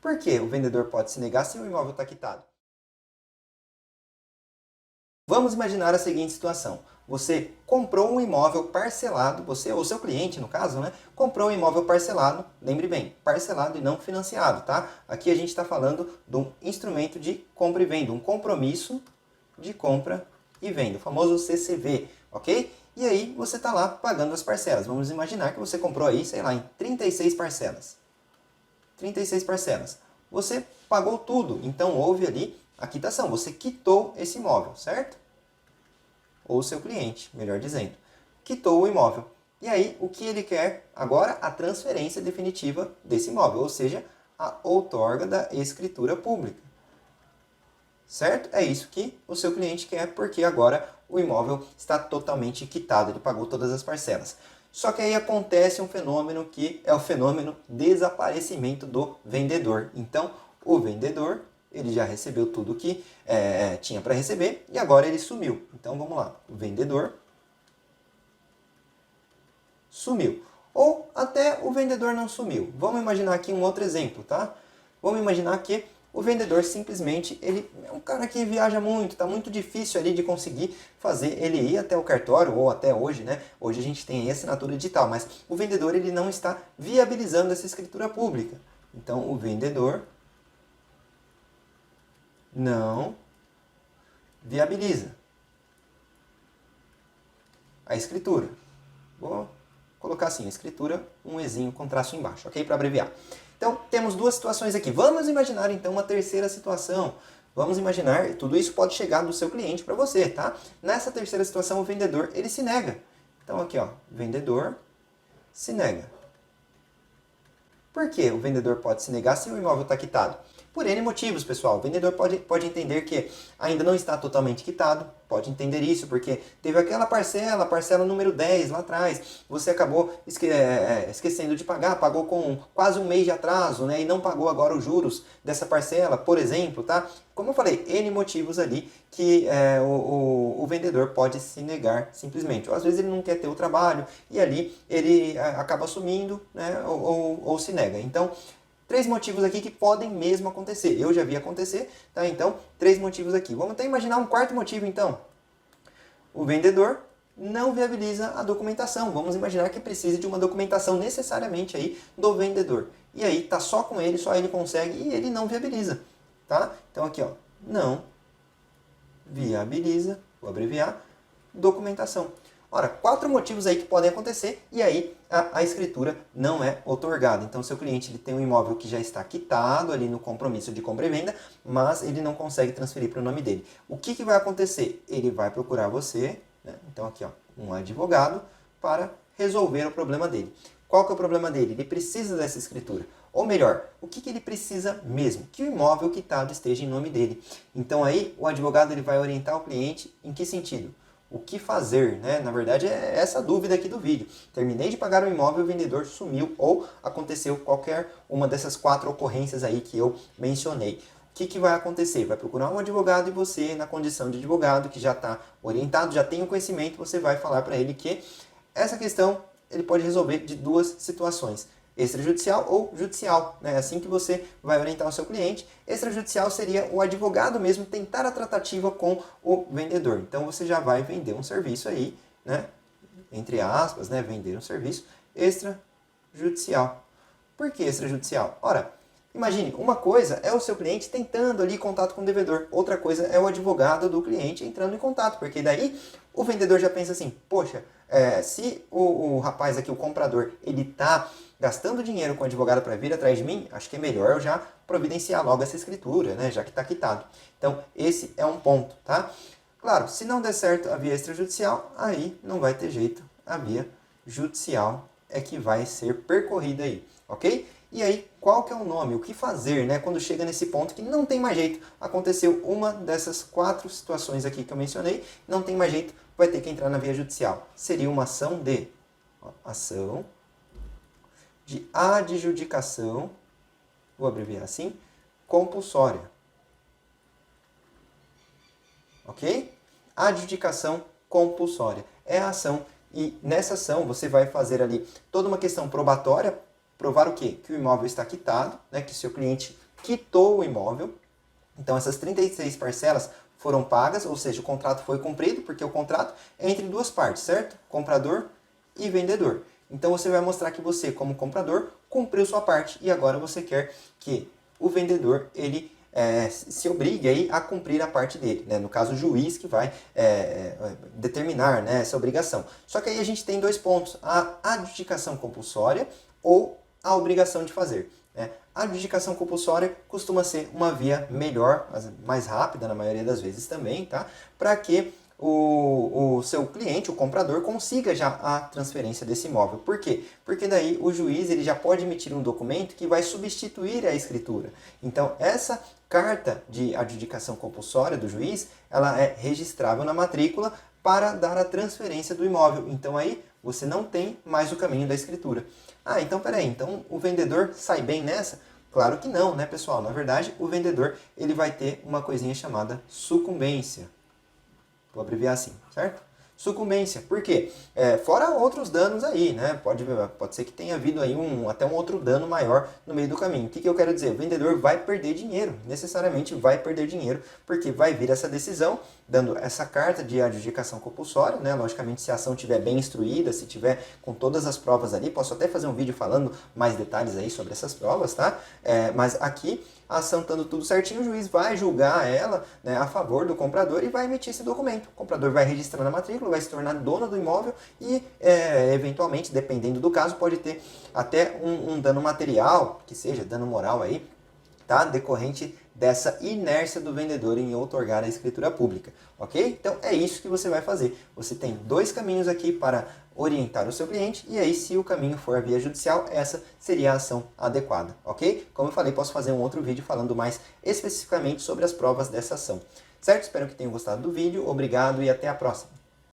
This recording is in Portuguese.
Por que o vendedor pode se negar se o imóvel está quitado? Vamos imaginar a seguinte situação. Você comprou um imóvel parcelado, você ou seu cliente, no caso, né? Comprou um imóvel parcelado, lembre bem, parcelado e não financiado, tá? Aqui a gente está falando de um instrumento de compra e venda, um compromisso de compra e venda, o famoso CCV, ok? E aí você está lá pagando as parcelas. Vamos imaginar que você comprou aí, sei lá, em 36 parcelas. 36 parcelas. Você pagou tudo, então houve ali a quitação, você quitou esse imóvel, certo? Ou seu cliente, melhor dizendo, quitou o imóvel. E aí, o que ele quer agora? A transferência definitiva desse imóvel, ou seja, a outorga da escritura pública. Certo? É isso que o seu cliente quer, porque agora o imóvel está totalmente quitado, ele pagou todas as parcelas. Só que aí acontece um fenômeno que é o fenômeno desaparecimento do vendedor. Então, o vendedor, ele já recebeu tudo que tinha para receber e agora ele sumiu. Então, vamos lá. O vendedor sumiu. Ou até o vendedor não sumiu. Vamos imaginar aqui um outro exemplo, tá? Vamos imaginar que o vendedor simplesmente, ele é um cara que viaja muito, está muito difícil ali de conseguir fazer ele ir até o cartório, ou até hoje, né? Hoje a gente tem a assinatura digital, mas o vendedor ele não está viabilizando essa escritura pública. Então, o vendedor não viabiliza a escritura. Vou colocar assim, a escritura, um ezinho com traço embaixo, ok? Para abreviar. Então, temos duas situações aqui. Vamos imaginar, então, uma terceira situação. Vamos imaginar, tudo isso pode chegar do seu cliente para você, tá? Nessa terceira situação, o vendedor, ele se nega. Então, aqui, ó, vendedor se nega. Por que o vendedor pode se negar se o imóvel está quitado? Por N motivos, pessoal. O vendedor pode entender que ainda não está totalmente quitado, pode entender isso, porque teve aquela parcela, a parcela número 10 lá atrás, você acabou esquecendo de pagar, pagou com quase um mês de atraso, né, e não pagou agora os juros dessa parcela, por exemplo, tá? Como eu falei, N motivos ali que o vendedor pode se negar simplesmente. Ou às vezes ele não quer ter o trabalho e ali ele acaba assumindo, né, ou se nega. Então, três motivos aqui que podem mesmo acontecer. Eu já vi acontecer, tá? Então, três motivos aqui. Vamos até imaginar um quarto motivo, então. O vendedor não viabiliza a documentação. Vamos imaginar que precise de uma documentação necessariamente aí do vendedor. E aí tá só com ele, só ele consegue e ele não viabiliza, tá? Então aqui, ó, não viabiliza, vou abreviar, documentação. Ora, quatro motivos aí que podem acontecer e aí a escritura não é outorgada. Então, seu cliente ele tem um imóvel que já está quitado ali no compromisso de compra e venda, mas ele não consegue transferir para o nome dele. O que vai acontecer? Ele vai procurar você, né? Então aqui, ó, um advogado para resolver o problema dele. Qual que é o problema dele? Ele precisa dessa escritura. Ou melhor, o que ele precisa mesmo? Que o imóvel quitado esteja em nome dele. Então aí o advogado ele vai orientar o cliente em que sentido? O que fazer, né? Na verdade é essa dúvida aqui do vídeo. Terminei de pagar o imóvel, o vendedor sumiu ou aconteceu qualquer uma dessas quatro ocorrências aí que eu mencionei. O que vai acontecer? Vai procurar um advogado e você, na condição de advogado, que já está orientado, já tem o conhecimento, você vai falar para ele que essa questão ele pode resolver de duas situações. Extrajudicial ou judicial, né? Assim que você vai orientar o seu cliente. Extrajudicial seria o advogado mesmo tentar a tratativa com o vendedor. Então você já vai vender um serviço aí, né? Entre aspas, né? Vender um serviço extrajudicial. Por que extrajudicial? Ora, imagine, uma coisa é o seu cliente tentando ali contato com o devedor, outra coisa é o advogado do cliente entrando em contato, porque daí o vendedor já pensa assim, poxa, se o rapaz aqui, o comprador, ele está gastando dinheiro com o advogado para vir atrás de mim, acho que é melhor eu já providenciar logo essa escritura, né, já que está quitado. Então, esse é um ponto, tá? Claro, se não der certo a via extrajudicial, aí não vai ter jeito, a via judicial é que vai ser percorrida aí, ok? E aí, qual que é o nome? O que fazer, né? Quando chega nesse ponto que não tem mais jeito. Aconteceu uma dessas quatro situações aqui que eu mencionei, não tem mais jeito, vai ter que entrar na via judicial. Seria uma ação de adjudicação, vou abreviar assim, compulsória. Ok? Adjudicação compulsória. É a ação e nessa ação você vai fazer ali toda uma questão probatória, provar o quê? Que o imóvel está quitado, né? Que seu cliente quitou o imóvel. Então essas 36 parcelas foram pagas, ou seja, o contrato foi cumprido, porque o contrato é entre duas partes, certo? Comprador e vendedor. Então você vai mostrar que você, como comprador, cumpriu sua parte e agora você quer que o vendedor ele se obrigue aí a cumprir a parte dele, né? No caso, o juiz que vai determinar, né, essa obrigação. Só que aí a gente tem dois pontos: a adjudicação compulsória ou a obrigação de fazer, né? A adjudicação compulsória costuma ser uma via melhor, mais rápida na maioria das vezes também, tá? Para que o seu cliente, o comprador, consiga já a transferência desse imóvel. Por quê? Porque daí o juiz ele já pode emitir um documento que vai substituir a escritura. Então, essa carta de adjudicação compulsória do juiz, ela é registrável na matrícula para dar a transferência do imóvel. Então, aí você não tem mais o caminho da escritura. Ah, então peraí, então o vendedor sai bem nessa? Claro que não, né, pessoal? Na verdade, o vendedor ele vai ter uma coisinha chamada sucumbência. Vou abreviar assim, certo? Sucumbência. Por quê? Fora outros danos aí, né? Pode ser que tenha havido aí até um outro dano maior no meio do caminho. O que eu quero dizer? O vendedor vai perder dinheiro, necessariamente vai perder dinheiro, porque vai vir essa decisão, dando essa carta de adjudicação compulsória, né? Logicamente, se a ação estiver bem instruída, se tiver com todas as provas ali, posso até fazer um vídeo falando mais detalhes aí sobre essas provas, tá? Mas aqui, a ação estando tudo certinho, o juiz vai julgar ela, né, a favor do comprador e vai emitir esse documento. O comprador vai registrar na matrícula, vai se tornar dono do imóvel e, eventualmente, dependendo do caso, pode ter até um dano material, que seja dano moral aí, tá? Decorrente dessa inércia do vendedor em outorgar a escritura pública, ok? Então é isso que você vai fazer. Você tem dois caminhos aqui para orientar o seu cliente e aí, se o caminho for a via judicial, essa seria a ação adequada, ok? Como eu falei, posso fazer um outro vídeo falando mais especificamente sobre as provas dessa ação, certo? Espero que tenham gostado do vídeo, obrigado e até a próxima.